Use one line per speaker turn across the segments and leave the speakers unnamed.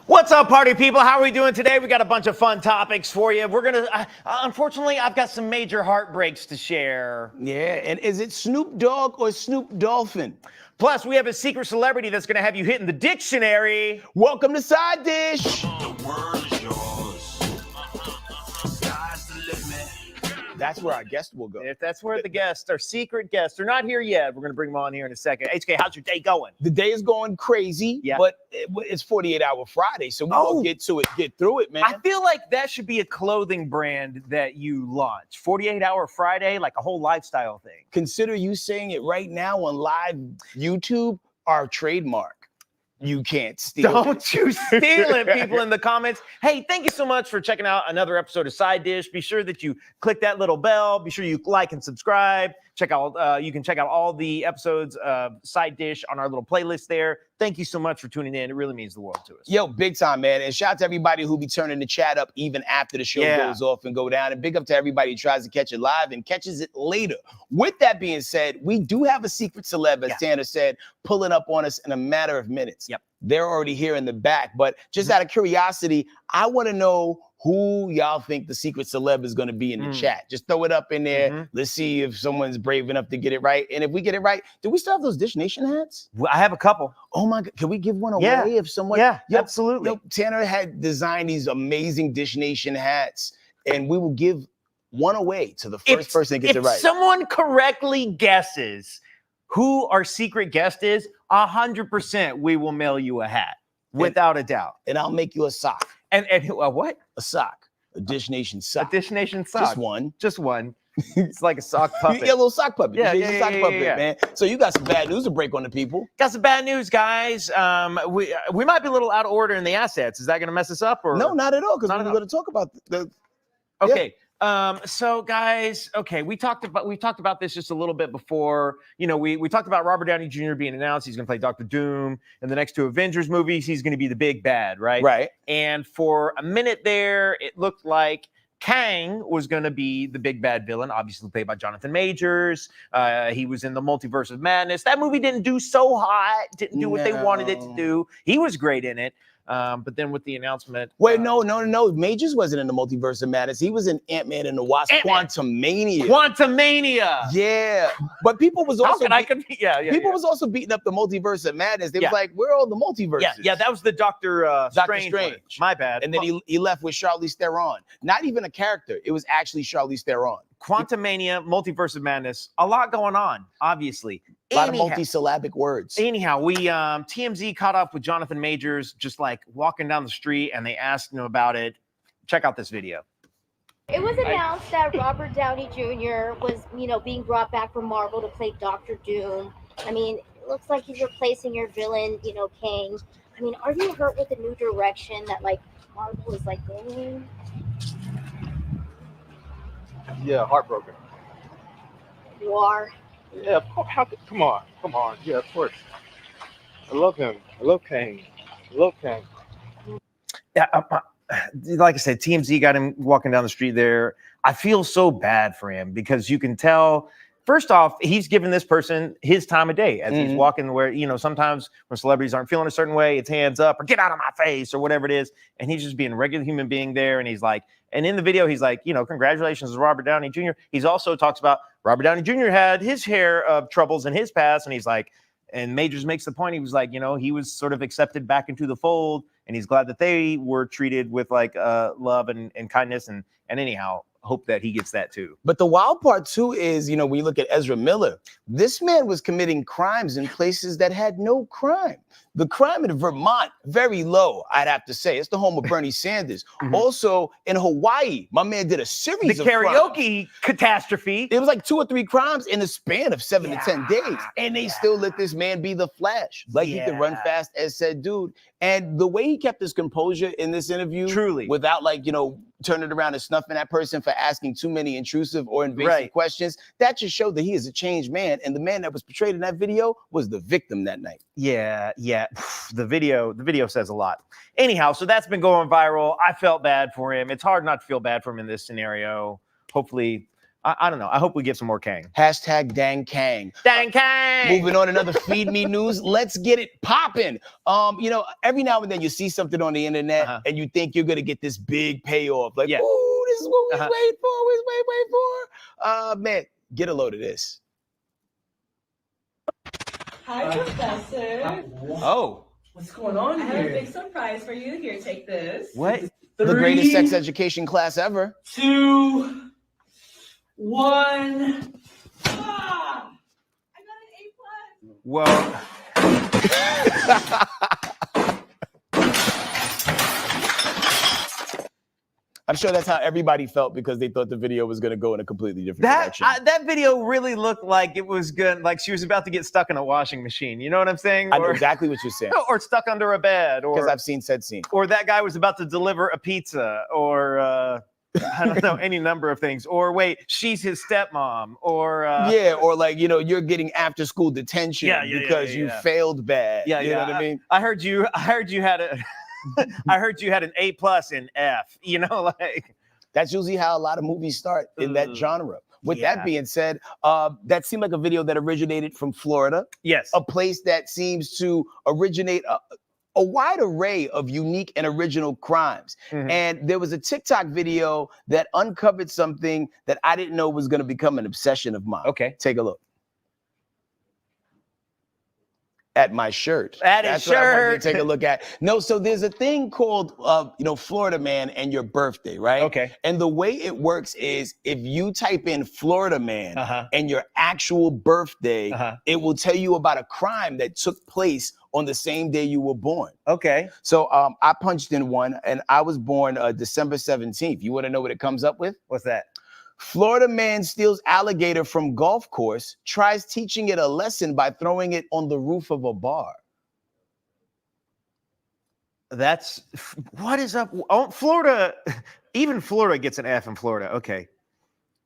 What's up, party people? How are we doing today? We got a bunch of fun topics for you. We're gonna, unfortunately, I've got some major heartbreaks to share.
Yeah, and is it Snoop Dogg or Snoop Dolphin?
Plus, we have a secret celebrity that's gonna have you hitting the dictionary.
Welcome to Side Dish.
The world is yours. Sky's the limit.
That's where our guest will go.
If that's where the guests, our secret guests, they're not here yet. We're gonna bring them on here in a second. HK, how's your day going?
The day is going crazy,
Yeah.
but it's 48-hour Friday, so we'll get to it, get through it, man.
I feel like that should be a clothing brand that you launch. 48-hour Friday, like a whole lifestyle thing.
Consider you saying it right now on live YouTube, our trademark. You can't steal it.
Don't you steal it, people in the comments. Hey, thank you so much for checking out another episode of Side Dish. Be sure that you click that little bell. Be sure you like and subscribe. Check out, you can check out all the episodes of Side Dish on our little playlist there. Thank you so much for tuning in. It really means the world to us.
Yo, big time, man. And shout out to everybody who be turning the chat up even after the show goes off and go down. And big up to everybody who tries to catch it live and catches it later. With that being said, we do have a secret celeb, as Tanner said, pulling up on us in a matter of minutes.
Yep.
They're already here in the back. But just out of curiosity, I want to know who y'all think the secret celeb is going to be in the chat. Just throw it up in there. Let's see if someone's brave enough to get it right. And if we get it right, do we still have those Dish Nation hats?
Well, I have a couple.
Oh my God, can we give one away if someone?
Yeah, absolutely.
Yo, Tanner had designed these amazing Dish Nation hats, and we will give one away to the first person that gets it right.
If someone correctly guesses who our secret guest is, 100% we will mail you a hat, without a doubt.
And I'll make you a sock.
And what?
A sock. A Dish Nation sock.
A Dish Nation sock.
Just one.
Just one. It's like a sock puppet.
Yeah, a little sock puppet.
Yeah,
sock puppet, man. So you got some bad news to break on the people.
Got some bad news, guys. We might be a little out of order in the assets. Is that going to mess us up? Or
no, not at all, because we're going to talk about the.
Okay. So guys, okay, we talked about this just a little bit before. You know, we talked about Robert Downey Jr. being announced. He's going to play Dr. Doom in the next two Avengers movies. He's going to be the big bad, right?
Right.
And for a minute there, it looked like Kang was going to be the big bad villain, obviously played by Jonathan Majors. He was in the Multiverse of Madness. That movie didn't do so hot, didn't do what they wanted it to do. He was great in it. But then with the announcement...
Wait, no. Majors wasn't in the Multiverse of Madness. He was in Ant-Man and the Wasp. Quantumania.
Quantumania.
Yeah. But people was also...
People
was also beating up the Multiverse of Madness. They was like, where are all the multiverses?
Yeah, that was the Doctor Strange. My bad.
And then he left with Charlize Theron. Not even a character. It was actually Charlize Theron.
Quantumania, Multiverse of Madness, a lot going on, obviously.
A lot of multi-syllabic words.
Anyhow, we TMZ caught up with Jonathan Majors just like walking down the street, and they asked him about it. Check out this video.
It was announced that Robert Downey Jr. was, being brought back from Marvel to play Dr. Doom. I mean, it looks like he's replacing your villain, Kang. I mean, are you hurt with the new direction that Marvel is going?
Yeah, heartbroken.
You are?
Yeah, come on. Yeah, of course. I love him. I love Kang.
Yeah, like I said, TMZ got him walking down the street there. I feel so bad for him because you can tell, first off, he's giving this person his time of day as he's walking where, sometimes when celebrities aren't feeling a certain way, it's hands up or get out of my face or whatever it is. And he's just being a regular human being there. And he's like, and in the video, he's like, congratulations to Robert Downey Jr. He's also talks about Robert Downey Jr. had his share of troubles in his past. And he's like, and Majors makes the point. He was like, he was sort of accepted back into the fold. And he's glad that they were treated with love and kindness. And anyhow, hope that he gets that too.
But the wild part too is, when you look at Ezra Miller, this man was committing crimes in places that had no crime. The crime in Vermont, very low, I'd have to say. It's the home of Bernie Sanders. Also in Hawaii, my man did a series of
karaoke catastrophe.
It was like 2 or 3 crimes in the span of 7 to 10 days. And they still let this man be the Flash. Like he could run fast as said dude. And the way he kept his composure in this interview,
truly,
without turning around and snuffing that person for asking too many intrusive or invasive questions, that just showed that he is a changed man. And the man that was portrayed in that video was the victim that night.
Yeah. The video says a lot. Anyhow, so that's been going viral. I felt bad for him. It's hard not to feel bad for him in this scenario. Hopefully I don't know. I hope we get some more Kang.
Hashtag dang Kang.
Dang Kang!
Moving on, another Feed Me News. Let's get it popping. You know, every now and then you see something on the internet and you think you're gonna get this big payoff. Like, ooh, this is what we waiting for. Wait for. Man, get a load of this.
Hi, Professor.
Oh.
What's going on here? I have a big surprise for you. Here, take this.
What?
The greatest sex education class ever.
2, 1. Ah! I got an A+.
Well.
I'm sure that's how everybody felt because they thought the video was going to go in a completely different direction.
That video really looked like it was good, like she was about to get stuck in a washing machine. You know what I'm saying?
I know exactly what you're saying.
Or stuck under a bed.
Because I've seen said scene.
Or that guy was about to deliver a pizza. Or I don't know, any number of things. Or wait, she's his stepmom. Or
or like, you know, you're getting after school detention because you failed bad. You know what I mean?
I heard you had a I heard you had an A+ in F, you know, like
that's usually how a lot of movies start in that genre. With that being said, that seemed like a video that originated from Florida.
Yes.
A place that seems to originate a wide array of unique and original crimes. And there was a TikTok video that uncovered something that I didn't know was going to become an obsession of mine.
Okay.
Take a look. At my shirt.
That's what I wanted
to take a look at. No, so there's a thing called, you know, Florida Man and your birthday, right?
Okay.
And the way it works is if you type in Florida Man and your actual birthday, it will tell you about a crime that took place on the same day you were born.
Okay.
So I punched in one and I was born December 17th. You want to know what it comes up with?
What's that?
Florida man steals alligator from golf course, tries teaching it a lesson by throwing it on the roof of a bar.
That's what is up? Oh, Florida, even Florida gets an F in Florida. Okay.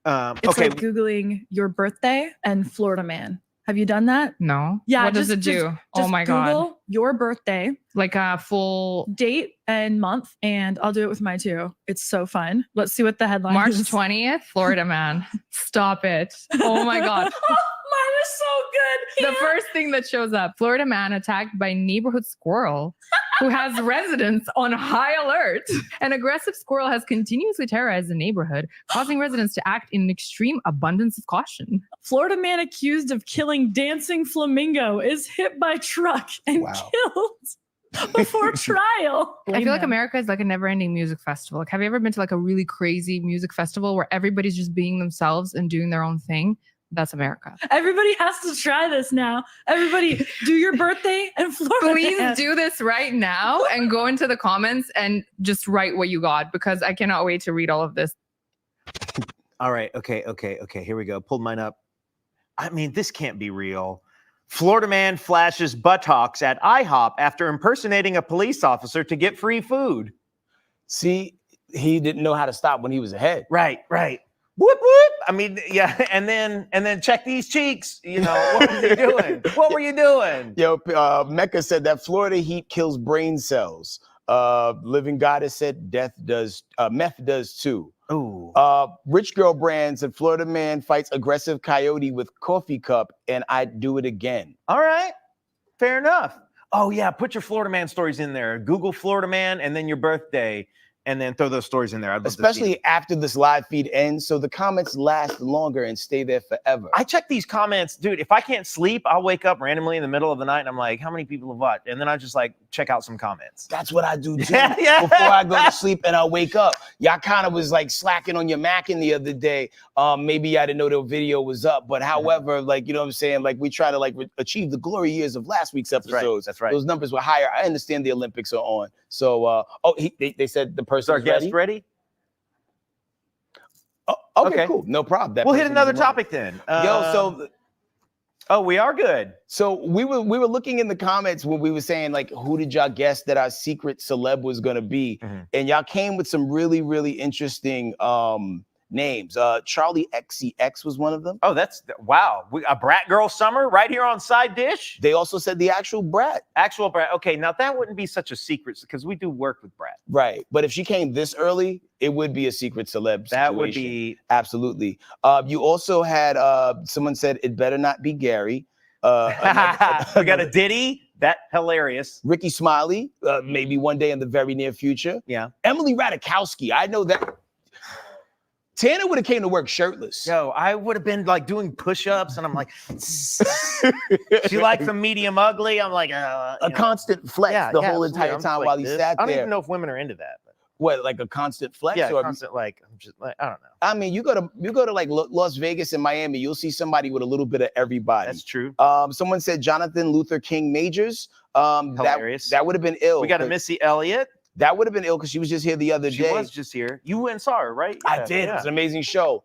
It's like Googling your birthday and Florida man. Have you done that?
No.
Yeah.
What does it do? Oh my God.
Google your birthday,
like a full
date and month, and I'll do it with mine too. It's so fun. Let's see what the headline
March
is.
20th, Florida man. Stop it. Oh my God.
Mine is so good.
The first thing that shows up, Florida man attacked by neighborhood squirrel who has residents on high alert. An aggressive squirrel has continuously terrorized the neighborhood, causing residents to act in an extreme abundance of caution.
Florida man accused of killing dancing flamingo is hit by truck and killed before trial.
I feel like America is like a never-ending music festival. Like, have you ever been to like a really crazy music festival where everybody's just being themselves and doing their own thing? That's America.
Everybody has to try this now. Everybody, do your birthday and Florida.
Please do this right now and go into the comments and just write what you got, because I cannot wait to read all of this.
All right. Okay. Here we go. Pulled mine up. I mean, this can't be real. Florida man flashes buttocks at IHOP after impersonating a police officer to get free food.
See, he didn't know how to stop when he was ahead.
Right. Whoop whoop. I mean, yeah, and then check these cheeks. You know, what was he doing? What were you doing?
Yo, Mecca said that Florida heat kills brain cells. Living Goddess said meth does too.
Ooh.
Rich Girl Brand said Florida man fights aggressive coyote with coffee cup and I'd do it again.
All right, fair enough. Oh yeah, put your Florida man stories in there. Google Florida man and then your birthday. And then throw those stories in there.
Especially after this live feed ends, so the comments last longer and stay there forever.
I check these comments, dude. If I can't sleep, I'll wake up randomly in the middle of the night and I'm like, how many people have watched? And then I just like check out some comments.
That's what I do too.
Yeah.
Before I go to sleep and I wake up. Y'all kind of was like slacking on your Mackin the other day. Maybe I didn't know the video was up, but however, like, you know what I'm saying? Like we try to like achieve the glory years of last week's episodes.
That's right.
Those numbers were higher. I understand the Olympics are on. So, they said the person
Is our guest ready?
Oh, okay, cool. No problem.
We'll hit another topic then. We are good.
So we were looking in the comments when we were saying like, who did y'all guess that our secret celeb was gonna be? And y'all came with some really, really interesting names. Charlie XCX was one of them.
Oh, that's wow. A Brat Girl Summer right here on Side Dish.
They also said the actual Brat.
Actual Brat. Okay, now that wouldn't be such a secret because we do work with Brat.
Right. But if she came this early, it would be a secret celeb
That
situation.
would be
Absolutely. You also had someone said it better not be Gary.
we got a Diddy. That hilarious.
Ricky Smiley, maybe one day in the very near future.
Yeah.
Emily Ratajkowski. I know that. Tana would have came to work shirtless.
Yo, I would have been like doing push-ups, and I'm like, she likes a medium ugly. I'm like,
a constant flex the whole entire time while he sat there.
I don't even know if women are into that. But.
What, like a constant flex?
Yeah,
or
constant, like, I'm just like, I don't know.
I mean, you go to like Las Vegas and Miami, you'll see somebody with a little bit of everybody.
That's true.
Someone said Jonathan Luther King Majors.
Hilarious.
That would have been ill.
We got a Missy Elliott.
That would have been ill because she was just here the other day.
She was just here. You went and saw her, right?
I did. It was an amazing show.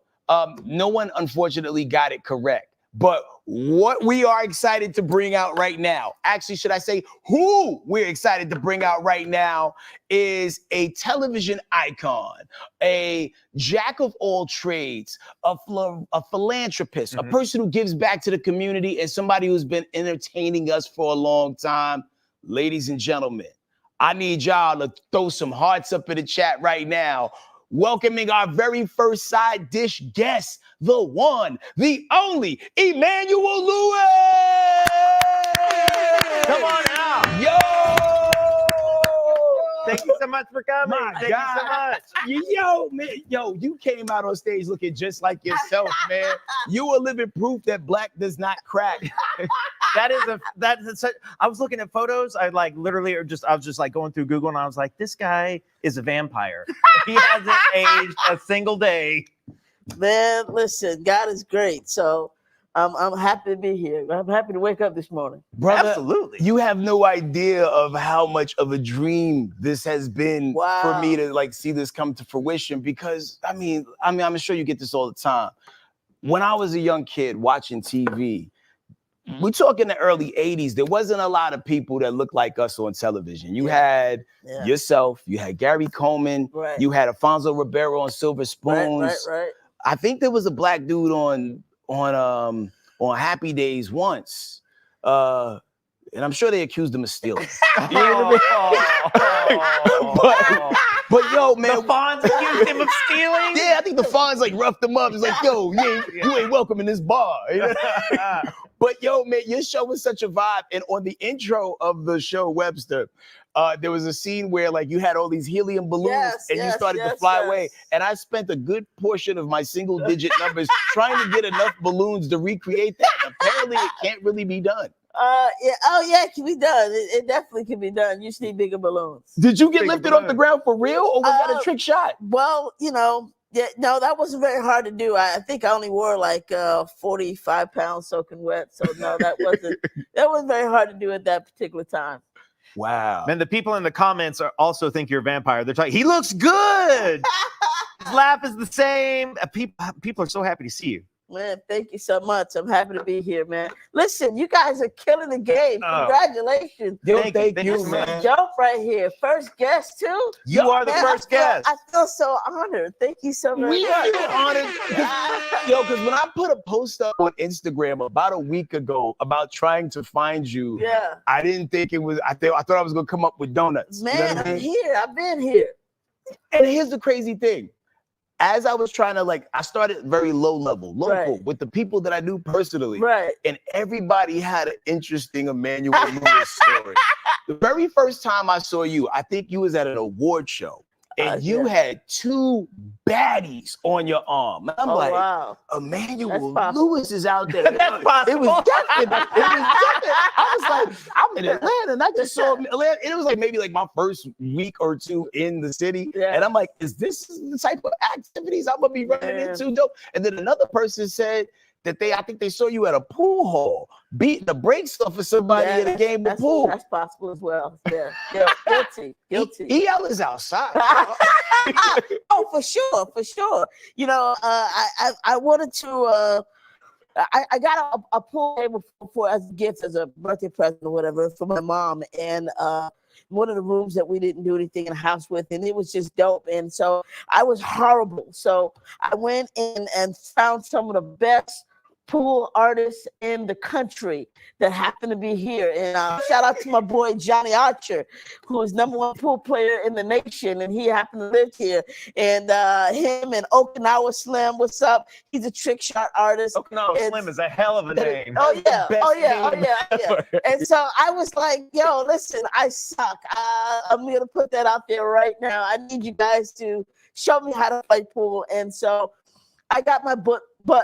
No one, unfortunately, got it correct. But what we are excited to bring out right now, actually, should I say who we're excited to bring out right now, is a television icon, a jack of all trades, a philanthropist, a person who gives back to the community, and somebody who's been entertaining us for a long time. Ladies and gentlemen, I need y'all to throw some hearts up in the chat right now. Welcoming our very first Side Dish guest, the one, the only, Emmanuel Lewis!
Come on out.
Yo!
Thank you so much for coming.
My
Thank
God.
you so much.
Yo, man, you came out on stage looking just like yourself, man. You are living proof that black does not crack.
I was looking at photos. I was just like going through Google, and I was like, this guy is a vampire. He hasn't aged a single day.
Man, listen, God is great. So I'm happy to be here. I'm happy to wake up this morning.
Brother,
absolutely.
You have no idea of how much of a dream this has been for me to like see this come to fruition, because I mean, I'm sure you get this all the time. When I was a young kid watching TV, we're talking the early 80s, there wasn't a lot of people that looked like us on television. You had yourself, you had Gary Coleman, you had Alfonso Ribeiro on Silver Spoons.
Right.
I think there was a black dude on Happy Days once. And I'm sure they accused him of stealing. You know what I mean? But yo, man,
the Fonz accused him of stealing?
Yeah, I think the Fonz like roughed him up. It's like, yo, you ain't welcome in this bar. You know? But yo, man, your show was such a vibe. And on the intro of the show, Webster, there was a scene where like you had all these helium balloons and you started to fly away. And I spent a good portion of my single digit numbers trying to get enough balloons to recreate that. And apparently it can't really be done.
It can be done. It definitely can be done. You just need bigger balloons.
Did you get lifted off the ground for real, or was that a trick shot?
Well, no, that wasn't very hard to do. I think I only wore like 45 pounds soaking wet. So no, that wasn't very hard to do at that particular time.
Wow.
Man, the people in the comments also think you're a vampire. They're talking, he looks good. His laugh is the same. People are so happy to see you.
Man, thank you so much. I'm happy to be here, man. Listen, you guys are killing the game. Congratulations.
Thank you, man.
Jump right here. First guest, too?
You are the first guest.
I feel so honored. Thank you so much.
We are honored. Because when I put a post up on Instagram about a week ago about trying to find you, I didn't think it was, I thought I was going to come up with donuts.
Man,
you know what I mean?
I'm here. I've been here.
And here's the crazy thing. As I was trying to I started very local, with the people that I knew personally.
Right.
And everybody had an interesting Emmanuel Lewis story. The very first time I saw you, I think you was at an award show. And you had two baddies on your arm. And I'm
wow.
Emmanuel Lewis is out there.
That's possible.
It was definitely. I was like, I'm in Atlanta, and I just saw Atlanta. And it was like maybe like my first week or two in the city. Yeah. And I'm like, is this the type of activities I'm gonna be running into? Dope. And then another person said that I think they saw you at a pool hall beating the brakes off of somebody at a game of pool.
That's possible as well. Yeah. Guilty.
EL is outside.
Oh, for sure. I wanted to I got a pool table for as a gift, as a birthday present or whatever, for my mom. And one of the rooms that we didn't do anything in the house with, and it was just dope. And so I was horrible. So I went in and found some of the best pool artists in the country that happen to be here. And shout out to my boy Johnny Archer, who is #1 pool player in the nation, and he happened to live here. And him and Okinawa Slim, what's up? He's a trick shot artist.
Okinawa Slim is a hell of a name.
Oh yeah. And so I was like, yo, listen, I suck. I'm gonna put that out there right now. I need you guys to show me how to play pool. And so I got my butt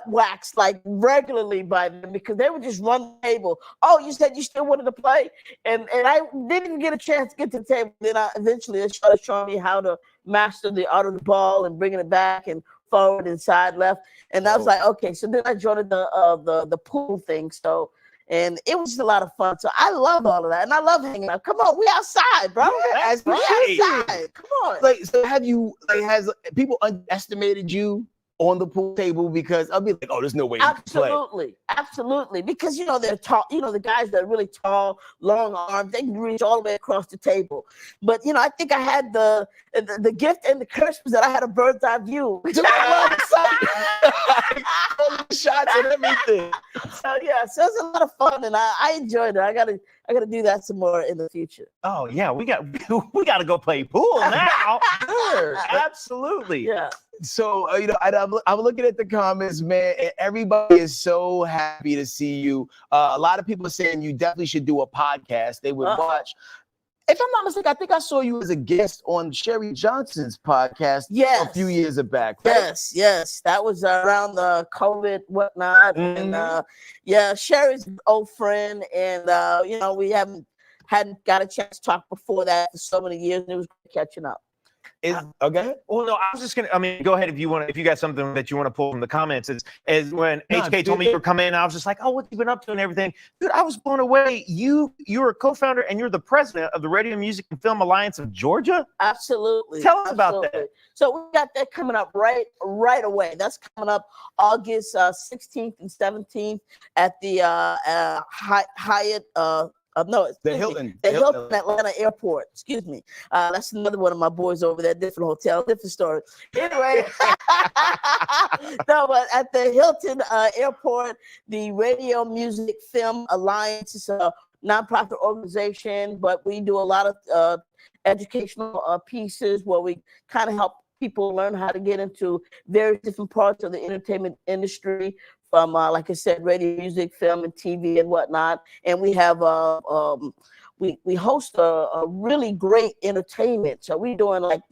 waxed like regularly by them because they would just run the table. Oh, you said you still wanted to play? And I didn't even get a chance to get to the table. Then eventually they started showing me how to master the art of the ball and bringing it back and forward and side left. And I was like, okay. So then I joined the pool thing. So, and it was just a lot of fun. So I love all of that. And I love hanging out. Come on, we outside, bro.
Yeah,
we outside. Come on.
Like, so have you, like, has people underestimated you on the pool table? Because I'll be like, oh, there's no way you can play.
Absolutely. Because, you know, they're tall, you know, the guys that are really tall, long arms, they can reach all the way across the table. But, you know, I think I had the gift and the curse was that I had a bird's eye view.
Shots and everything.
So yeah, so it's a lot of fun, and I enjoyed it. I gotta do that some more in the future.
Oh yeah, we got to go play pool now. Sure, absolutely.
Yeah.
So you know, I'm looking at the comments, man, and everybody is so happy to see you. A lot of people are saying you definitely should do a podcast. They would watch. If I'm not mistaken, I think I saw you as a guest on Sherry Johnson's podcast a few years back. Right?
Yes. That was around the COVID whatnot.
Mm-hmm.
And Sherry's an old friend, and you know, we hadn't got a chance to talk before that for so many years, and it was catching up.
Okay.
Well, no, I was just gonna. I mean, go ahead if you want. If you got something that you want to pull from the comments, as when HK told me you were coming in, I was just like, oh, what you been up to and everything, dude. I was blown away. You're a co-founder and you're the president of the Radio Music and Film Alliance of Georgia.
Absolutely.
Tell us about that.
So we got that coming up right away. That's coming up August 16th and 17th at the Hyatt.
The Hilton.
The Hilton Atlanta Airport. Excuse me. That's another one of my boys over there. Different hotel, different story. Anyway, no, but at the Hilton Airport, the Radio Music Film Alliance is a nonprofit organization, but we do a lot of educational pieces where we kind of help people learn how to get into various different parts of the entertainment industry. From, like I said, radio, music, film, and TV and whatnot. And we have, we host a really great entertainment. So we're doing like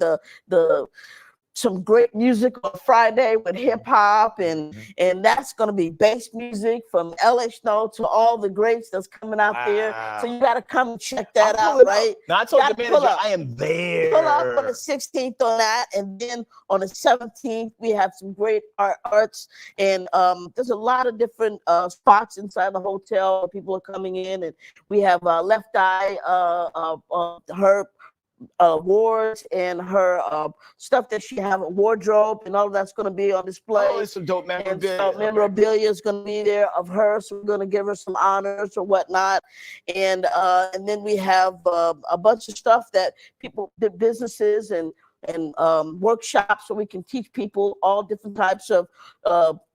some great music on Friday with hip hop, and that's gonna be bass music from LA Snow to all the greats that's coming out there. So you gotta come and check that out, right?
Now I told the manager I am there.
Pull up on the 16th on that, and then on the 17th we have some great arts, and there's a lot of different spots inside the hotel where people are coming in, and we have Left Eye, her awards and her stuff that she have a wardrobe and all of that's going to be on display.
Oh, it's some dope memorabilia.
So memorabilia is going to be there of her, so we're going to give her some honors or whatnot. And then we have a bunch of stuff that people, the businesses and workshops, so we can teach people all different types of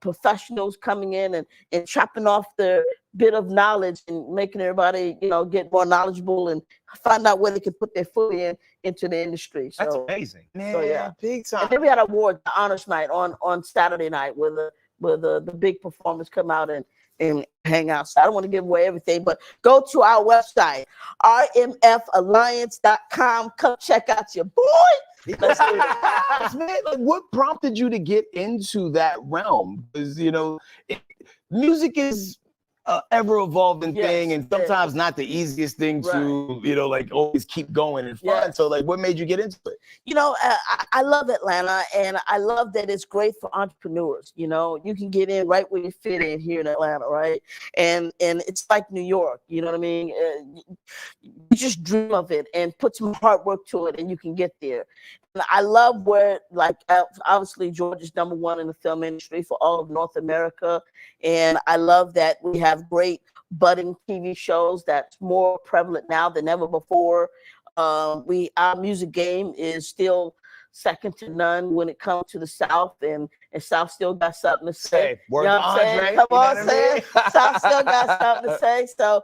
professionals coming in and chopping off their bit of knowledge and making everybody, you know, get more knowledgeable and find out where they can put their foot into the industry. So,
that's amazing.
So yeah,
big time.
And then we had awards, the honors night on Saturday night where the big performers come out and hang out. So I don't want to give away everything, but go to our website, rmfalliance.com. Come check out your boy.
Let's do it. Man, like, what prompted you to get into that realm? Because, you know, music is ever evolving thing, and sometimes not the easiest thing to, you know, like always keep going and fun. So like, what made you get into it?
You know, I love Atlanta, and I love that it's great for entrepreneurs. You know, you can get in right where you fit in here in Atlanta, right? And it's like New York, you know what I mean? You just dream of it and put some hard work to it, and you can get there. And I love where, like, obviously Georgia's #1 in the film industry for all of North America. And I love that we have great budding TV shows that's more prevalent now than ever before. Our music game is still second to none when it comes to the South, and South still got something to say.
Say, word
You know
to
what I'm saying?
Andre,
Come
you know
on,
what I
say
mean?
South still got something to say. So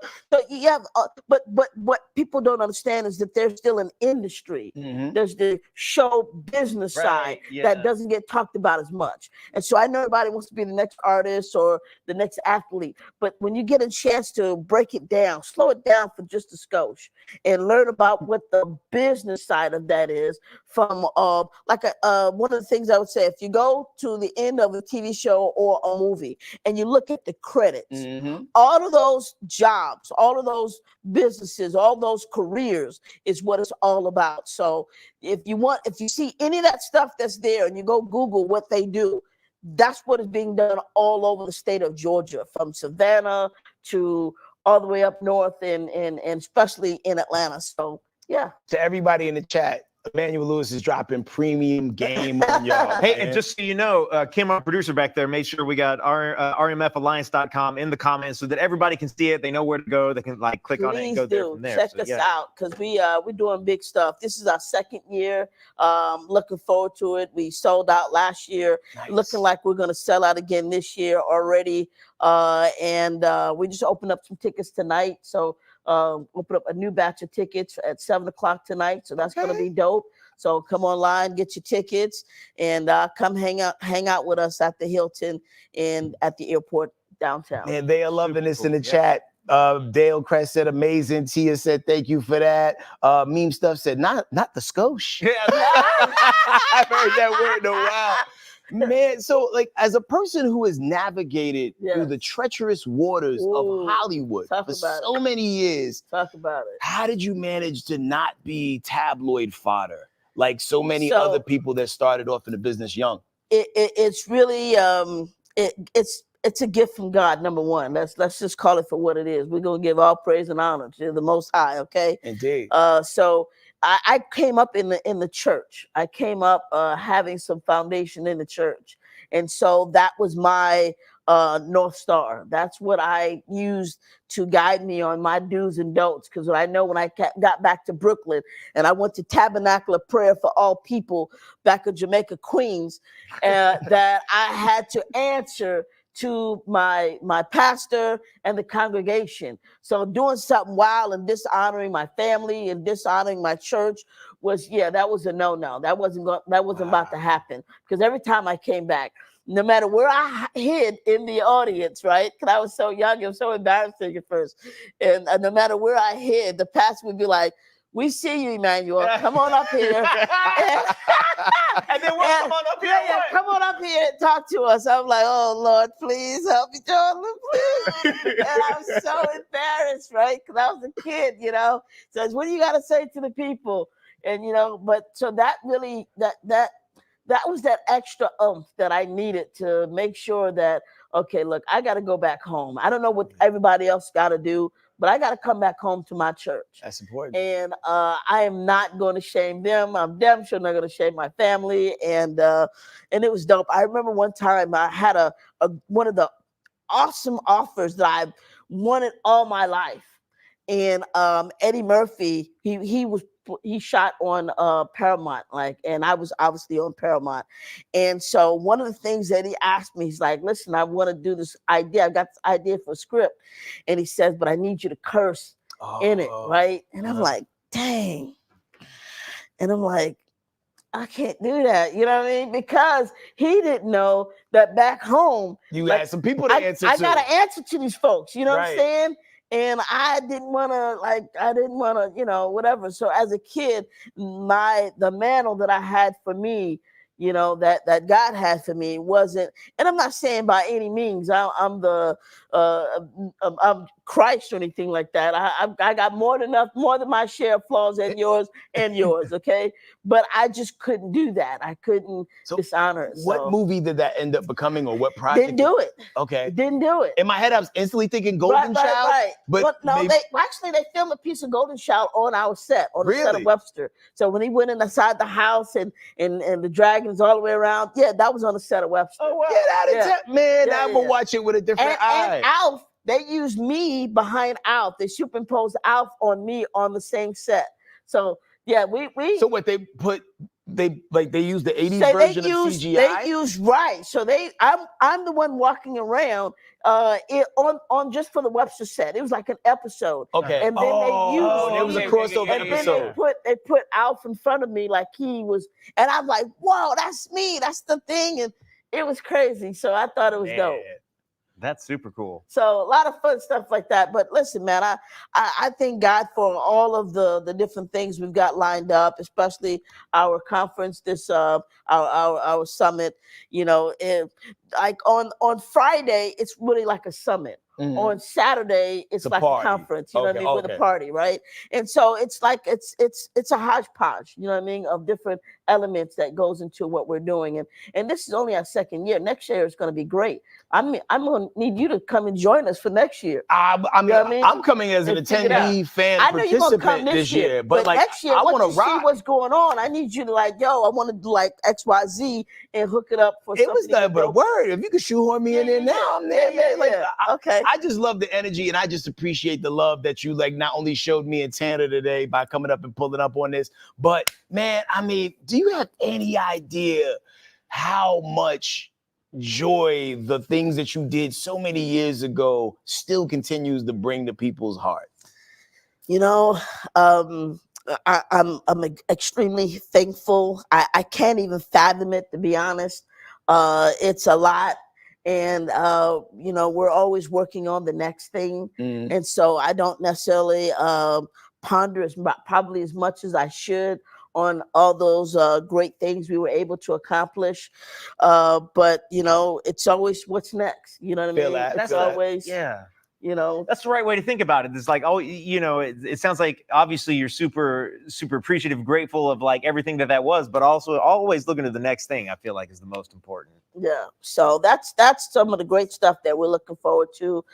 you have, but what people don't understand is that there's still an industry. There's the show business side that doesn't get talked about as much. And so I know everybody wants to be the next artist or the next athlete, but when you get a chance to break it down, slow it down for just a skosh, and learn about what the business side of that is from one of the things I would say, if you go to the end of a TV show or a movie and you look at the credits, all of those jobs, all of those businesses, all those careers is what it's all about. So if you see any of that stuff that's there and you go Google what they do, that's what is being done all over the state of Georgia, from Savannah to all the way up north and especially in Atlanta. So yeah.
To everybody in the chat, Emmanuel Lewis is dropping premium game on y'all.
Hey, and just so you know, Kim, our producer back there, made sure we got rmfalliance.com in the comments so that everybody can see it. They know where to go. They can click on it and go there from there.
Check us out, because we're doing big stuff. This is our second year. Looking forward to it. We sold out last year. Nice. Looking like we're going to sell out again this year already. And we just opened up some tickets tonight. So open up a new batch of tickets at 7:00 tonight. So that's going to be dope. So come online, get your tickets, and come hang out with us at the Hilton and at the airport downtown.
And they are loving this in the chat. Dale Crest said amazing. Tia said thank you for that. Meme Stuff said not the skosh. Yeah, I've heard that word in a while. Man, so as a person who has navigated through the treacherous waters of Hollywood for so many years,
talk about it.
How did you manage to not be tabloid fodder like so many other people that started off in the business young?
It's really it's a gift from God, number one. Let's just call it for what it is. We're gonna give all praise and honor to the Most High, okay?
Indeed.
So I came up in the church. I came up having some foundation in the church, and so that was my North Star. That's what I used to guide me on my do's and don'ts. Because I know when I got back to Brooklyn and I went to Tabernacle of Prayer for All People back in Jamaica, Queens, that I had to answer to my pastor and the congregation. So doing something wild and dishonoring my family and dishonoring my church was, that was a no-no. That wasn't about to happen. Because every time I came back, no matter where I hid in the audience, right? Because I was so young, it was so embarrassing at first. And no matter where I hid, the pastor would be like, "We see you, Emmanuel. Come on up here."
And then we'll come on up here.
Yeah, come on up here and talk to us. I'm like, "Oh Lord, please help me, Jordan, please." And I was so embarrassed, right? Because I was a kid, So what do you got to say to the people? And but so that really that was that extra oomph that I needed to make sure that, okay, look, I got to go back home. I don't know what everybody else got to do, but I got to come back home to my church.
That's important.
And I am not going to shame them. I'm damn sure not going to shame my family. And it was dope. I remember one time I had one of the awesome offers that I've wanted all my life. And Eddie Murphy, he shot on Paramount, and I was obviously on Paramount. And so one of the things that he asked me, he's like, "Listen, I want to do this idea. I got this idea for a script." And he says, "But I need you to curse in it," right? And I'm like, dang. And I'm like, I can't do that. You know what I mean? Because he didn't know that back home,
you had some people to answer to.
I got to answer to these folks. You know what I'm saying? And I didn't want to, whatever. So as a kid, the mantle that I had for me, that God had for me wasn't, and I'm not saying by any means I'm Christ or anything like that. I got more than my share of flaws and yours, okay? But I just couldn't do that. I couldn't dishonor it.
What movie did that end up becoming, or what project?
Didn't do it.
Okay.
Didn't do it.
In my head, I was instantly thinking Golden Child.
Right.
But
no, they filmed a piece of Golden Child on our set, on the set of Webster. So when he went inside the house and the dragons all the way around, that was on the set of Webster.
Oh, wow. Get out of man, I'm going to watch it with a different eye.
And Alf, they used me behind Alf. They superimposed Alf on me on the same set. So yeah, we
So what they use the 80s
so
version of CGI?
They use right. So I'm the one walking around on just for the Webster set. It was like an episode.
Okay.
And then they used
there was a crossover
and then
episode.
they put Alf in front of me like he was, and I'm like, whoa, that's me. That's the thing. And it was crazy. So I thought it was dope.
That's super cool.
So a lot of fun stuff like that. But listen, man, I thank God for all of the different things we've got lined up, especially our conference, this our summit. You know, like on Friday, it's really like a summit.
Mhm.
On Saturday, it's
a
like
party.
a conference, you know what I
Okay,
mean, with a
okay.
party, right? And so it's like it's a hodgepodge, you know what I mean, of different elements that goes into what we're doing. And this is only our second year. Next year is going to be great. I'm going to need you to come and join us for next year.
I mean,
You know what I mean?
I'm coming as an
And figure it out.
attendee fan
I know you're gonna come
participant this year, but like
next year,
I
once
want
you
to
see
rock.
what's going on, I need you to like, yo, I want to do like XYZ and hook it up for
It was
something
nothing but a
dope.
word. If you could shoehorn me in there now, I'm there, man. Like,
Okay.
I just love the energy, and I just appreciate the love that you like not only showed me and Tanner today by coming up and pulling up on this, but man, I mean, do you have any idea how much joy the things that you did so many years ago still continues to bring to people's heart?
You know, I'm extremely thankful. I can't even fathom it, to be honest. It's a lot. And, you know, we're always working on the next thing.
Mm.
And so I don't necessarily ponder probably as much as I should on all those great things we were able to accomplish. But, you know, it's always what's next. You know what I
Feel
mean?
that.
It's
Feel that.
always,
Yeah.
you know.
That's the right way to think about it. It's like, oh, you know, it sounds like obviously you're super, super appreciative, grateful of like everything that was, but also always looking to the next thing, I feel like is the most important.
Yeah, so that's some of the great stuff that we're looking forward to.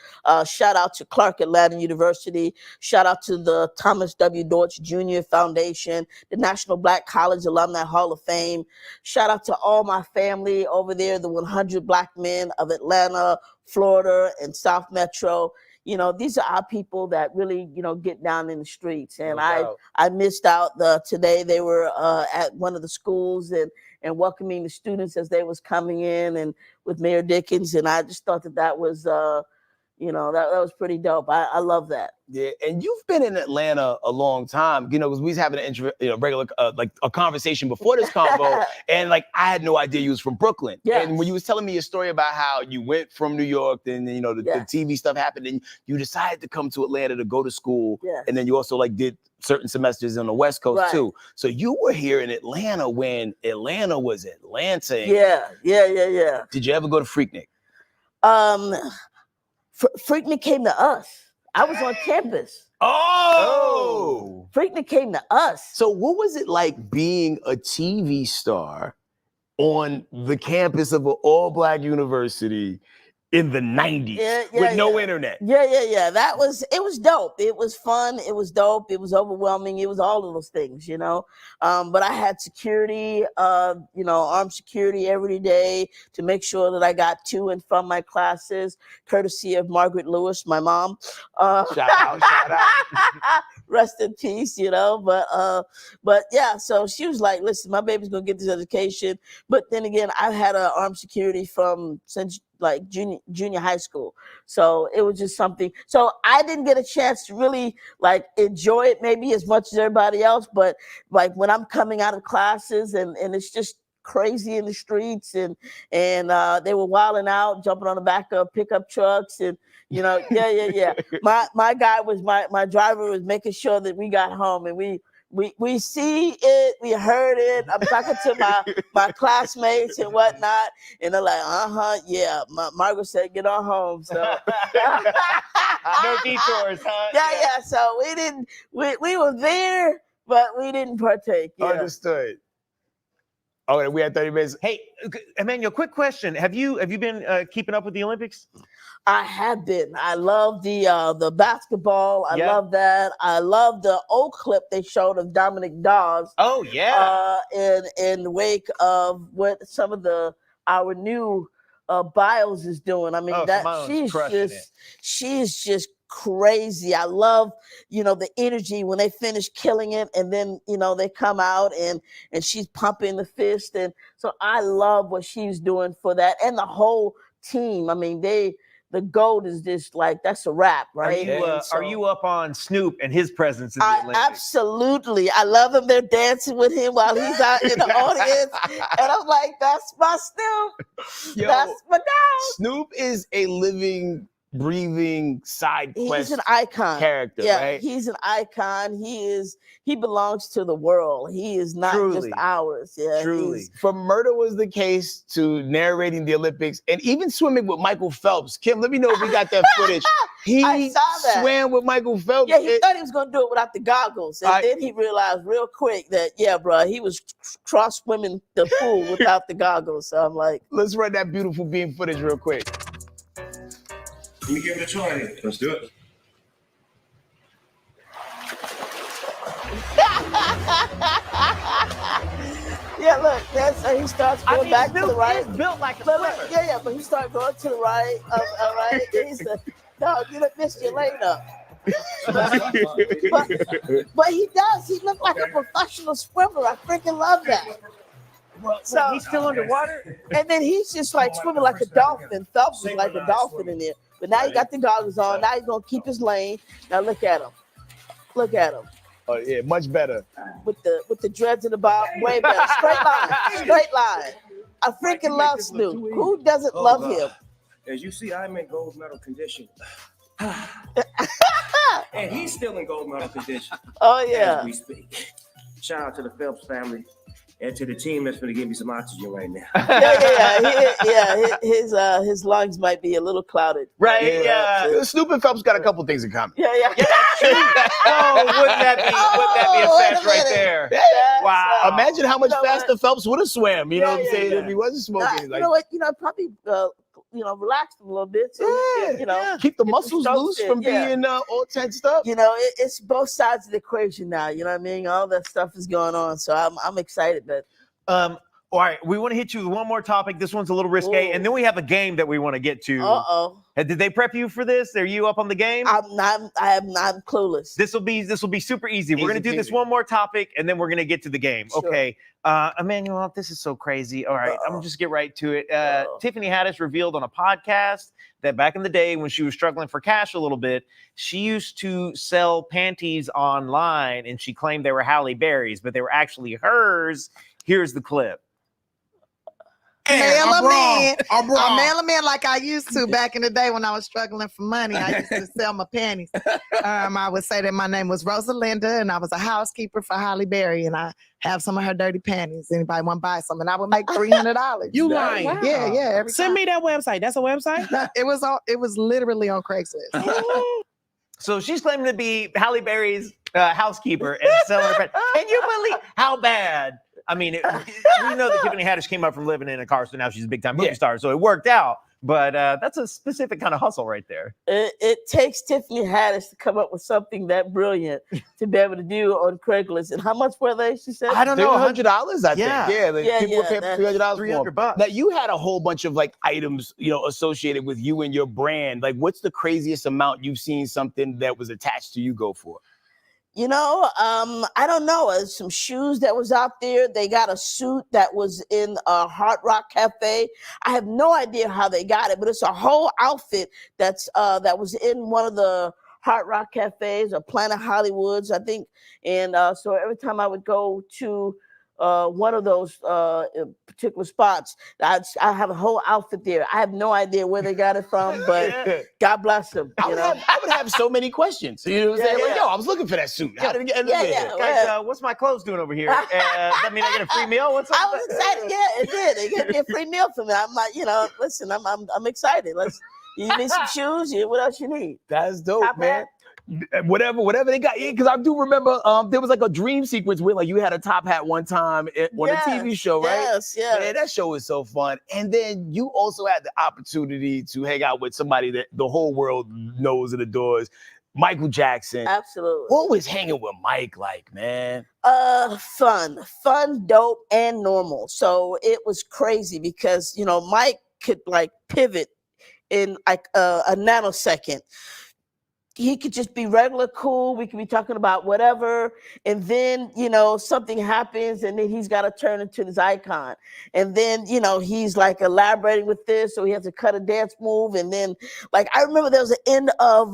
Shout out to Clark Atlanta University. Shout out to the Thomas W. Deutsch Jr. Foundation, the National Black College Alumni Hall of Fame. Shout out to all my family over there, the 100 Black Men of Atlanta, Florida, and South Metro. You know, these are our people that really, you know, get down in the streets. And I missed out today. They were at one of the schools and welcoming the students as they was coming in and with Mayor Dickens. And I just thought that was, you know, that was pretty dope. I love that.
Yeah, and you've been in Atlanta a long time, you know, because we was having an regular, like a conversation before this convo, and like I had no idea you was from Brooklyn.
Yes.
And when you was telling me your story about how you went from New York, then you know the TV stuff happened, and you decided to come to Atlanta to go to school, and then you also like did certain semesters on the West Coast too. So you were here in Atlanta when Atlanta was Atlanta.
Yeah.
Did you ever go to Freaknik?
Freaknik came to us. I was on campus.
Oh!
Freaknik came to us.
So what was it like being a TV star on the campus of an all-Black university in the 90s with no internet?
Yeah. It was dope. It was fun. It was dope. It was overwhelming. It was all of those things, you know. But I had security, you know, armed security every day to make sure that I got to and from my classes, courtesy of Margaret Lewis, my mom.
Shout out.
Rest in peace, you know. But yeah, so she was like, listen, my baby's gonna get this education. But then again, I've had armed security since like junior high school. So it was just something. So I didn't get a chance to really like enjoy it maybe as much as everybody else. But like when I'm coming out of classes and it's just crazy in the streets and they were wilding out, jumping on the back of pickup trucks and, you know, yeah. My guy was, my driver was making sure that we got home, and we see it, we heard it. I'm talking to my classmates and whatnot, and they're like, yeah. Margaret said, get on home. So
no detours, huh?
Yeah. So we were there, but we didn't partake. Yeah.
Understood. Okay, we had 30 minutes.
Hey, Emmanuel, quick question. Have you been keeping up with the Olympics?
I have been. I love the basketball. I love that. I love the old clip they showed of Dominic Dawes.
Oh yeah.
In the wake of what some of our new Biles is doing. I mean, she's just crazy. I love, the energy when they finish killing it, and then they come out and she's pumping the fist, and so I love what she's doing for that, and the whole team. I mean, the GOAT is just like, that's a wrap, right?
Are you up on Snoop and his presence in the Olympics?
Absolutely. I love him. They're dancing with him while he's out in the audience. And I'm like, that's my Snoop.
Yo,
that's my dog.
Snoop is a living, breathing side quest.
He's an icon
character, right?
He's an icon. He belongs to the world. He is not just ours. Yeah,
truly.
From Murder Was the Case to narrating the Olympics and even swimming with Michael Phelps. Kim, let me know if we got that footage.
I saw that.
Swam with Michael Phelps.
Yeah, he thought he was gonna do it without the goggles, and then he realized real quick that bro, he was cross swimming the pool without the goggles. So I'm like,
let's run that beautiful beam footage real quick.
Let me give it a try. Let's do it.
Yeah, look, that's he starts going back to the right.
He's built like a swimmer.
Yeah, but he starts going to the right. All right, he's the dog. You done missed your lane up. but he does. He looks like a professional swimmer. I freaking love that.
So he's still underwater,
and then he's just like swimming like a dolphin. Phelps is like a dolphin in there. But now he got the goggles on. Now he's gonna keep his lane. Now look at him. Look at him.
Oh yeah, much better.
With the dreads in the bottom, way better. Straight line. I freaking love Snoop. Who doesn't love him?
As you see, I'm in gold medal condition. And he's still in gold medal condition.
Oh yeah.
As we speak. Shout out to the Phelps family and to the team that's going to give me some oxygen right now.
His lungs might be a little clouded.
Right? Yeah.
Snoop and Phelps got a couple things in common.
Yeah.
Oh, wouldn't that be a fact right there?
Wow. Imagine how much faster Phelps would have swam. You know what I'm saying? If he wasn't smoking.
You know what? Probably relax him a little bit. So,
keep the muscles loose from being all tensed up.
It's both sides of the equation now. You know what I mean? All that stuff is going on, so I'm excited. But
all right, we want to hit you with one more topic. This one's a little risque, and then we have a game that we want to get to. Did they prep you for this? Are you up on the game?
I'm not. I'm clueless.
This will be super easy. We're gonna do this one more topic, and then we're gonna get to the game. Sure. Okay, Emmanuel, this is so crazy. All right, I'm gonna just get right to it. Tiffany Haddish revealed on a podcast that back in the day when she was struggling for cash a little bit, she used to sell panties online, and she claimed they were Halle Berry's, but they were actually hers. Here's the clip.
Mail them in like I used to back in the day when I was struggling for money. I used to sell my panties. I would say that my name was Rosalinda and I was a housekeeper for Halle Berry and I have some of her dirty panties. Anybody want to buy some? And I would make $300.
You lying?
Wow. Yeah.
Send me that website. That's a website?
It was literally on Craigslist.
So she's claiming to be Halle Berry's housekeeper and selling her panties. Can you believe how bad? I mean, we know that Tiffany Haddish came up from living in a car, so now she's a big-time movie star, so it worked out. But that's a specific kind of hustle right there.
It takes Tiffany Haddish to come up with something that brilliant to be able to do on Craigslist. And how much were they, she said?
I don't know. $100, I think.
Yeah,
people pay $300.
$300.
Now, you had a whole bunch of, items, associated with you and your brand. What's the craziest amount you've seen something that was attached to you go for?
I don't know. Some shoes that was out there. They got a suit that was in a Hard Rock Cafe. I have no idea how they got it, but it's a whole outfit that was in one of the Hard Rock Cafes or Planet Hollywoods, I think. And so every time I would go to one of those particular spots, I have a whole outfit there. I have no idea where they got it from, but God bless them.
I would have so many questions. You know what I'm saying? I was looking for that suit. How did it get there?
Guys, what's my clothes doing over here? That mean I get a free meal? What's up?
I was excited. Yeah, it did. They gave me a free meal for me. I'm like, listen, I'm excited. You need some shoes. What else you need?
That's dope,
Top
man.
hat?
Whatever they got, because I do remember there was a dream sequence where you had a top hat one time on a TV show, right?
Yes, yeah.
Man, that show was so fun. And then you also had the opportunity to hang out with somebody that the whole world knows and adores, Michael Jackson.
Absolutely.
What was hanging with Mike like, man?
Fun, dope, and normal. So it was crazy because Mike could pivot in a nanosecond. he could just be regular cool. We could be talking about whatever. And then, you know, something happens and then he's got to turn into this icon. And then, you know, he's like elaborating with this. So he has to cut a dance move. And then, like, I remember there was an end of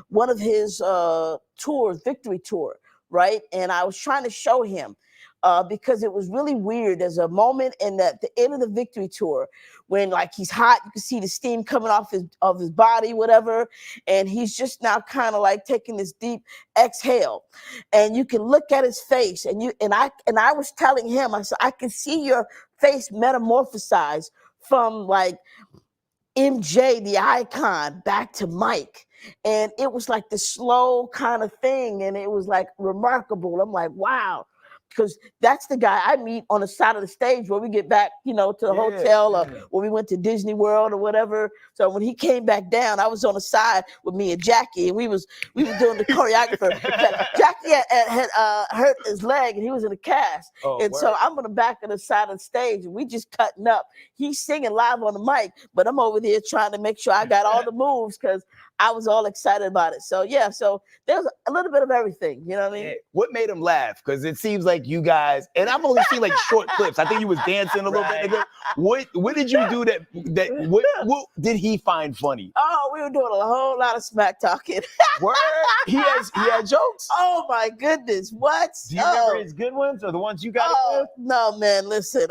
one of his tours, Victory Tour, right? And I was trying to show him because it was really weird. There's a moment in the end of the Victory Tour when, like, he's hot, you can see the steam coming off his body, whatever, and he's just now kind of like taking this deep exhale, and you can look at his face, and I was telling him, I said, I can see your face metamorphosize from like MJ, the icon, back to Mike. And it was like the slow kind of thing, and it was like remarkable. I'm like, wow. Because that's the guy I meet on the side of the stage when we get back, you know, to the hotel, or when we went to Disney World or whatever. So when he came back down, I was on the side with me and Jackie, and we was doing the choreographer. Jackie had hurt his leg, and he was in a cast. So I'm on the back of the side of the stage, and we just cutting up. He's singing live on the mic, but I'm over there trying to make sure I got all the moves because I was all excited about it. So yeah, so there's a little bit of everything. You know what I mean?
What made him laugh? Because it seems like you guys, and I've only seen like short clips. I think you was dancing a little bit ago. What did you do what did he find funny?
Oh, we were doing a whole lot of smack talking.
Word? He had jokes?
Oh my goodness. What?
Do you remember his good ones or the ones you got?
No, man. Listen,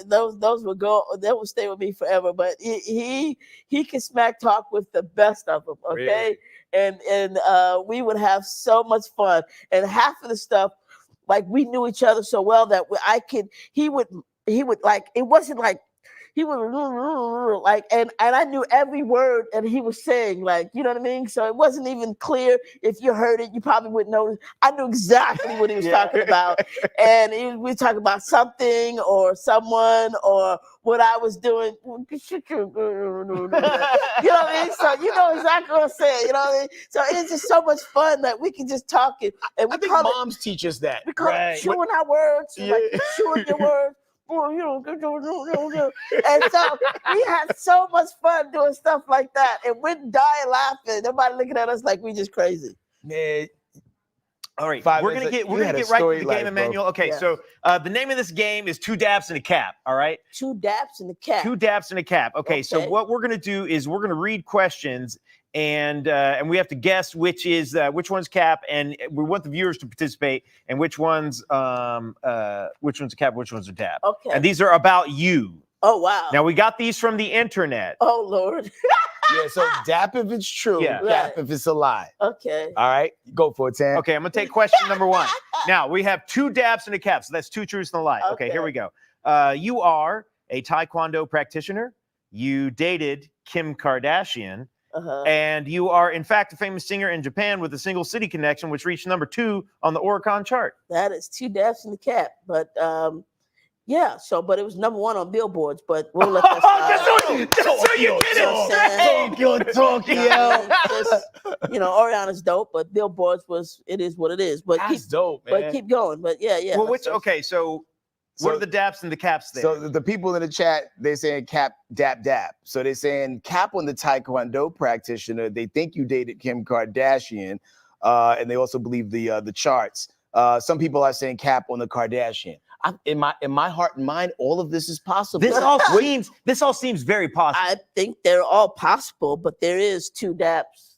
those would go, they would stay with me forever. But he can smack talk with the best of them, okay? Really? And we would have so much fun. And half of the stuff, like, we knew each other so well that he would like, it wasn't like he would like, and I knew every word that he was saying, like, you know what I mean? So it wasn't even clear. If you heard it, you probably wouldn't notice. I knew exactly what he was talking about. And we talk about something or someone or what I was doing. You know what I mean? So you know exactly what I'm saying. You know what I mean? So it's just so much fun that we can just talk it. And we
I think moms teach us that.
We call it chewing our words, like chewing your words. And so we had so much fun doing stuff like that, and we're dying laughing. Nobody looking at us like we just crazy.
Man.
All right, we're gonna get right to the game, Emmanuel. Okay, so the name of this game is Two Daps and a Cap. All right,
Two Daps and a Cap.
Two Daps and a Cap. Okay, so what we're gonna do is we're gonna read questions, and we have to guess which one's Cap, and we want the viewers to participate, and which one's a Cap, which one's a Dap.
Okay.
And these are about you.
Oh wow.
Now we got these from the internet.
Oh Lord.
Yeah, so Dap if it's true, Cap if it's a lie.
Okay.
All right, go for it, Tam.
Okay, I'm gonna take question number one. Now we have two Daps and a Cap, so that's two truths and a lie. Okay, here we go. You are a Taekwondo practitioner. You dated Kim Kardashian. And you are, in fact, a famous singer in Japan with a single city connection, which reached number 2 on the Oricon chart.
That is Two Daps and the Cap. But yeah, but it was number 1 on billboards, but we'll let that slide.
So you did it.
You know, Oriana's dope, but billboards it is what it is. But
that's dope, man.
But keep going. But yeah.
Well, what are the Daps and the Caps there?
So the people in the chat, they're saying Cap, Dap, Dap. So they're saying Cap on the Taekwondo practitioner. They think you dated Kim Kardashian, and they also believe the charts. Some people are saying Cap on the Kardashian. In my heart and mind, all of this is possible.
This all seems very possible.
I think they're all possible, but there is 2 Daps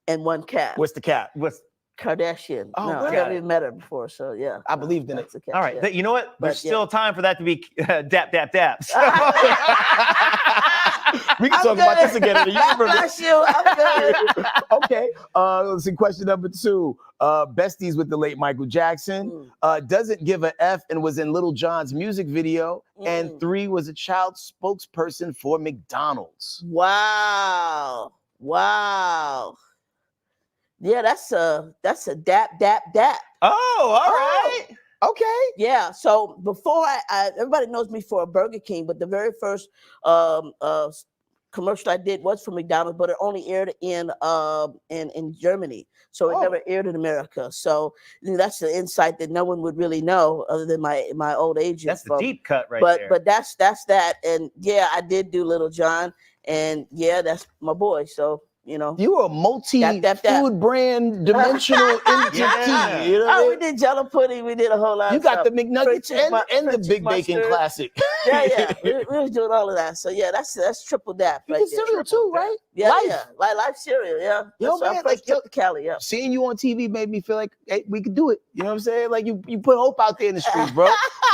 and 1 Cap.
What's the Cap? What's
Kardashian?
Oh,
no, I never even met her before, so yeah.
I believed in it.
All right, you know what? There's still time for that to be Dap, Dap, Daps.
We can talk about this again.
God bless you. I'm good.
Okay. Let's see. Question number 2. Besties with the late Michael Jackson. Doesn't give a F and was in Little John's music video. And 3 was a child spokesperson for McDonald's.
Wow. Yeah, that's a Dap, Dap, Dap.
Oh, all right.
Okay.
Yeah. So before everybody knows me for a Burger King, but the very first commercial I did was for McDonald's, but it only aired in Germany. So it never aired in America. So that's the insight that no one would really know other than my old agent.
That's the deep cut right there.
But that's that. And yeah, I did do Little John, and yeah, that's my boy. So You know,
You were a multi-food brand dimensional entity.
Yeah.
You know what I
Oh,
mean?
we did Jello pudding. We did a whole lot.
You
of
got
stuff.
the McNuggets and the
French's
Big Bacon
mustard.
Classic.
Yeah. We was doing all of that. So yeah, that's triple dap.
You
right
did
there.
cereal too, right?
Yeah,
Life.
yeah. Life cereal. Yeah.
Yo,
That's our
man,
first
like, yo,
trip to Cali. Yeah.
Seeing you on TV made me feel like, hey, we could do it. You know what I'm saying? Like you put hope out there in the streets, bro.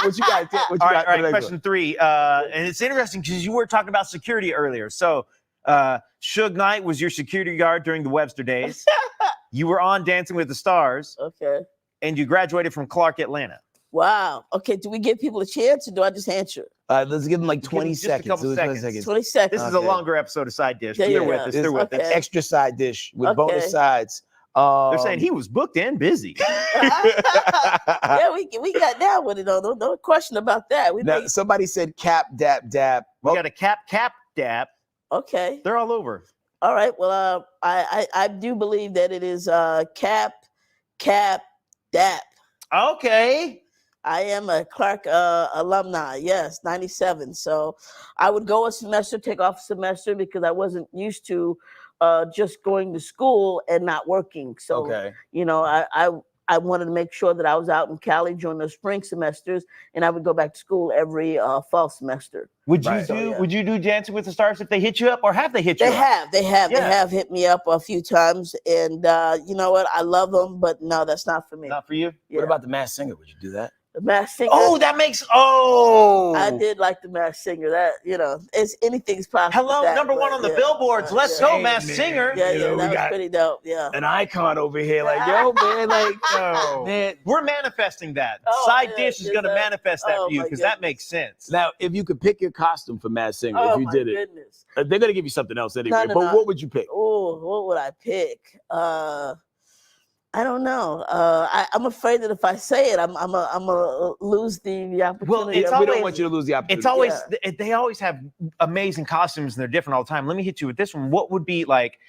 What you got? What you
All
got?
right, question 3. And it's interesting because you were talking about security earlier. So Suge Knight was your security guard during the Webster days. You were on Dancing with the Stars.
Okay.
And you graduated from Clark, Atlanta.
Wow. Okay. Do we give people a chance or do I just answer?
Let's give them like 20
just a
seconds.
couple
Do 20
seconds.
20 seconds.
This is a longer episode of Side Dish.
Yeah,
They're
yeah.
with us. They're with us.
Okay.
Extra side dish with
Okay.
bonus sides.
They're saying he was booked and busy.
Yeah, we got down with it though. No question about that.
Now, somebody said cap, dap, dap.
We got a cap, dap.
Okay.
They're all over.
All right. Well, I do believe that it is cap, dap.
Okay.
I am a Clark alumni. Yes, 97. So I would go a semester, take off a semester because I wasn't used to just going to school and not working. So, you know, I wanted to make sure that I was out in Cali during the spring semesters, and I would go back to school every fall semester.
Would you do Dancing with the Stars if they hit you up, or have they hit you up?
They have hit me up a few times, and you know what? I love them, but no, that's not for me.
Not for you?
What about the Masked Singer? Would you do that?
The Masked Singer.
Oh, that makes I
did like the Masked Singer. That, you know, anything's possible.
Hello,
with that,
number one on the billboards. Let's go, Masked Singer.
Yeah,
You know,
that
we
was
got
pretty dope. Yeah.
an icon over here, like, yo, man, like,
No.
man.
We're manifesting that.
Oh,
Side
yeah,
Dish is going to manifest that
oh,
for you
my
because that makes sense.
Now, if you could pick your costume for Masked Singer,
Oh,
if you
my
did it,
goodness.
they're gonna give you something else anyway.
No,
but
no.
what would you pick?
Oh, what would I pick? I don't know. I'm afraid that if I say it, I'm gonna lose the opportunity.
Well,
we don't want you to lose the opportunity.
It's always they always have amazing costumes and they're different all the time. Let me hit you with this one. What would be like?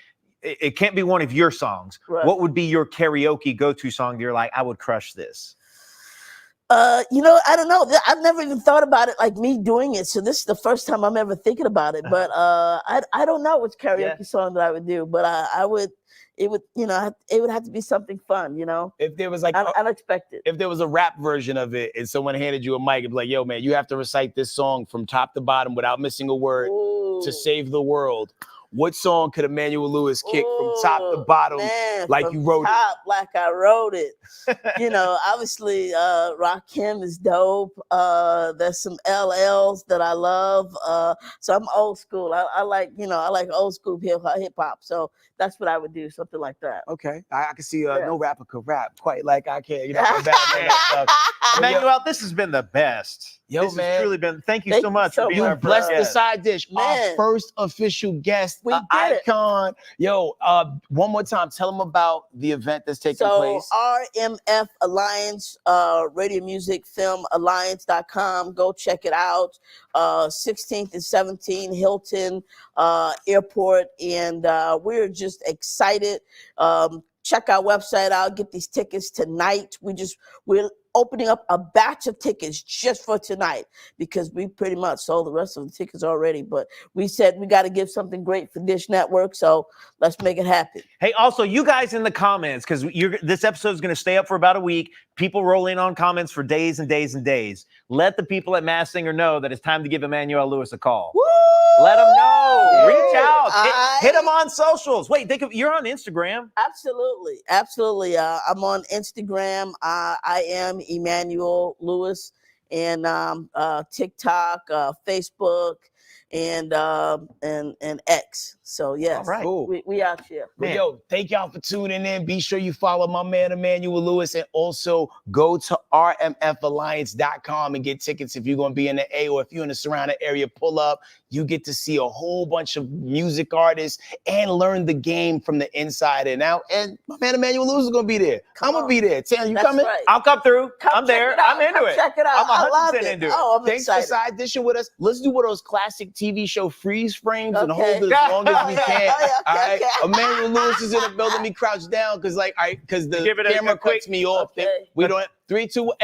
It can't be one of your songs.
Right.
What would be your karaoke go-to song? You're like, I would crush this.
You know, I don't know. I've never even thought about it like me doing it. So this is the first time I'm ever thinking about it. But I don't know which karaoke song that I would do. But I would. It would, you know, it would have to be something fun, you know.
If there was like
unexpected.
If there was a rap version of it and someone handed you a mic and be like, yo, man, you have to recite this song from top to bottom without missing a word to save the world. What song could Emmanuel Lewis kick from top to bottom like you wrote it?
Like I wrote it. You know, obviously Rakim is dope. There's some LLs that I love. So I'm old school. I like, you know, I like old school hip hop. So that's what I would do, something like that.
Okay. I can see no rapper could rap quite like I can. You know, I'm Batman and stuff.
Emmanuel, this has been the best.
Yo,
this
man.
has truly been. Thank you so much for being
You
our
blessed the
guest.
Side Dish, our first official guest, icon. Yo, one more time, tell them about the event that's taking place.
RMF Alliance, Radio Music Film Alliance.com. Go check it out. 16th and 17th, Hilton Airport. And we're just excited. Check our website out. Get these tickets tonight. We're opening up a batch of tickets just for tonight because we pretty much sold the rest of the tickets already. But we said we got to give something great for Dish Network, so let's make it happen.
Hey, also, you guys in the comments, because this episode is going to stay up for about a week. People roll in on comments for days and days and days. Let the people at Masked Singer know that it's time to give Emmanuel Lewis a call.
Woo!
Let them know. Reach out. Hit them on socials. Wait, you're on Instagram.
Absolutely. I'm on Instagram. I am Emmanuel Lewis, and TikTok, Facebook, and X. So yes,
all right, cool.
we out here.
Well, yo, thank y'all for tuning in. Be sure you follow my man Emmanuel Lewis, and also go to rmfalliance.com and get tickets if you're going to be in the A, or if you're in the surrounding area, pull up. You get to see a whole bunch of music artists and learn the game from the inside and out. And my man Emmanuel Lewis is going to be there. I'm going to be there. Tam, you coming?
Right.
I'll come through. I'm there. I'm into it.
Check it out.
I'm 100%
I love it.
into it.
Oh, I'm
Thanks
excited.
for side dishing with us. Let's do one of those classic TV show freeze frames and
Okay.
hold it as long as we can. All right.
Okay.
Emmanuel Lewis is in the building. Me crouch down because the
Give it a
camera
quick-
cuts me off.
Okay.
We don't. 3, 2, 1.